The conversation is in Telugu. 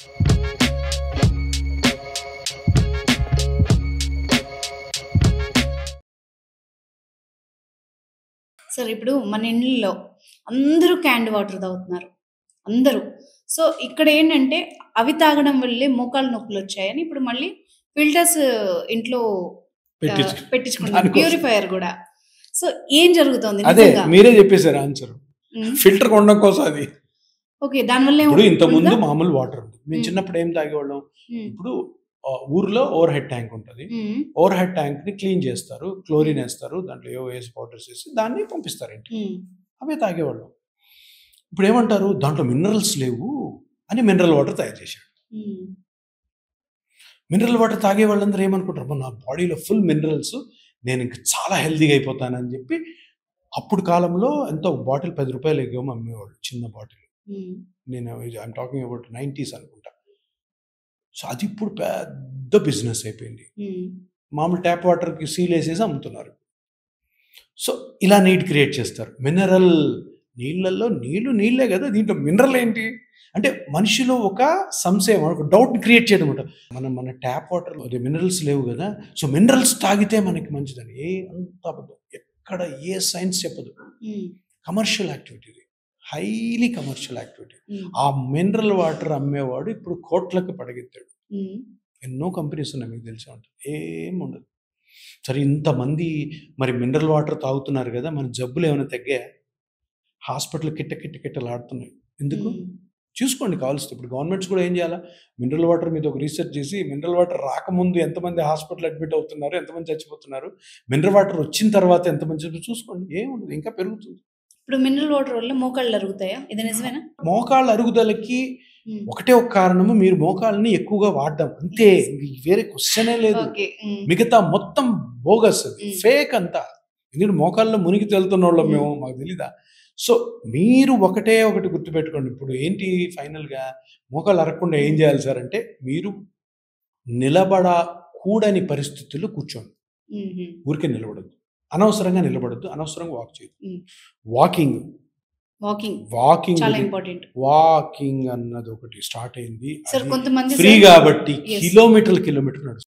సార్ ఇప్పుడు మన ఇండ్లలో అందరూ క్యాన్డ్ వాటర్ తాగుతున్నారు. అందరూ. సో, ఇక్కడేంటంటే అవి తాగడం వల్లే మోకాళ్ళ నొప్పులొచ్చాయని ఇప్పుడు మళ్ళీ ఫిల్టర్స్ ఇంట్లో పెట్టించుకుంటున్నారు. దానికోసం. ప్యూరిఫైయర్ గూడా. సో, ఏం జరుగుతోంది అదే నిజంగా? మీరే చెప్పేశారు ఆన్సర్. హ్మ్. ఫిల్టర్ కొనడం కోసం అది. ఓకే. దానివల్ల ఇప్పుడు ఇంత ముందు ఏమవుతుందా? మామూలు వాటర్ ఉంది. మేము హ్మ్. చిన్నప్పుడు ఏం తాగేవాళ్ళం? హ్మ్. ఇప్పుడు ఊర్లో ఓవర్ హెడ్ ట్యాంక్ ఉంటది. హ్మ్. ఓవర్ హెడ్ ట్యాంక్ ని క్లీన్ చేస్తారు. క్లోరిన్ ఏస్తారు. దాంట్లో ఏవో వేసి పౌడర్స్ ఏసి దాన్ని పంపిస్తారు ఇంటికి. హ్మ్. అవే తాగేవాళ్ళం. ఇప్పుడు ఏమంటారు? దాంట్లో మినరల్స్ లేవు అని మినరల్ వాటర్ తయారు చేశాడు. హ్మ్. మినరల్ వాటర్ తాగే వాళ్ళందరూ ఏమనుకుంటారు? అబ్బా, నా బాడీలో ఫుల్ మినరల్స్, నేను ఇంక చాలా హెల్తీగా అయిపోతానని చెప్పి అప్పుడు కాలంలో ఎంతో బాటిల్ ₹10 ఏమో అమ్మేవాళ్ళు, చిన్న బాటిల్. హ్మ్. నేను ఐఎమ్ టాకింగ్ అబౌట్ 90s అనుకుంటా. సో అది ఇప్పుడు పెద్ద బిజినెస్ అయిపోయింది. హ్మ్. మామూలు ట్యాప్ వాటర్కి సీల్ వేసేసి అమ్ముతున్నారు. సో ఇలా నీడ్ క్రియేట్ చేస్తారు. మినరల్ నీళ్ళల్లో నీళ్ళే కదా, దీంట్లో మినరల్ ఏంటి అంటే మనిషిలో ఒక సంశయం, ఒక డౌట్ క్రియేట్ చేయడం అనమాట. మన ట్యాప్ వాటర్ మినరల్స్ లేవు కదా, సో మినరల్స్ తాగితే మనకి మంచిదని. అంత అబద్ధం. ఎక్కడ ఏ సైన్స్ చెప్పదు. హ్మ్. Commercial activity, highly commercial activity. హ్మ్. ఆ మినరల్ వాటర్ అమ్మేవాడు ఇప్పుడు కోట్లకు పడగెత్తాడు. హ్మ్. ఎన్నో కంపెనీస్ ఉన్నాయి, మీకు తెలిసే ఉంటుంది. ఏం ఉండదు. సరే, ఇంతమంది మరి మినరల్ వాటర్ తాగుతున్నారు కదా, మన జబ్బులు ఏమైనా తగ్గాయా? హాస్పిటల్ కిట్టలాడుతున్నాయి. ఎందుకు? హ్మ్. చూసుకోండి కావాల్సింది. ఇప్పుడు గవర్నమెంట్స్ కూడా ఏం చేయాలా? మినరల్ వాటర్ మీద ఒక రీసెర్చ్ చేసి, మినరల్ వాటర్ రాకముందు ఎంతమంది హాస్పిటల్ అడ్మిట్ అవుతున్నారు, ఎంతమంది చచ్చిపోతున్నారు, మినరల్ వాటర్ వచ్చిన తర్వాత ఎంతమంది చూసుకోండి. ఏముండదు, ఇంకా పెరుగుతుంది. ఇప్పుడు మినరల్ వాటర్ వల్ల మోకాళ్ళు అరుగుతాయా? ఇది నిజమేనా? మోకాళ్ళ అరుగుదలకి హ్మ్. ఒకటే ఒక కారణము, మీరు మోకాళ్ళని ఎక్కువగా వాడడం, అంతే. వేరే క్వశ్చనే లేదు. ఓకే. హ్మ్. మిగతా మొత్తం బోగస్, అది ఫేక్ అంతా. ఎందుకంటే మోకాళ్ళలో మునిగి తేలుతున్న వాళ్ళం మేము, మాకు తెలీదా? సో మీరు ఒకటి గుర్తుపెట్టుకోండి. ఇప్పుడు ఏంటి ఫైనల్గా, మోకాళ్ళు అరగకుండా ఏం చేయాలి సార్ అంటే, మీరు నిలబడకూడని పరిస్థితుల్లో కూర్చోండి. హుహు. ఊరికే నిలబడద్దు, అనవసరంగా నిలబడద్దు, అనవసరంగా వాక్ చేయొద్దు. హ్మ్. వాకింగ్ చాలా ఇంపార్టెంట్. వాకింగ్ అన్నది ఒకటి స్టార్ట్ అయింది. సార్ అది కొంతమంది ఫ్రీ సార్ కాబట్టి యెస్. కిలోమీటర్లు నడుస్తుంది.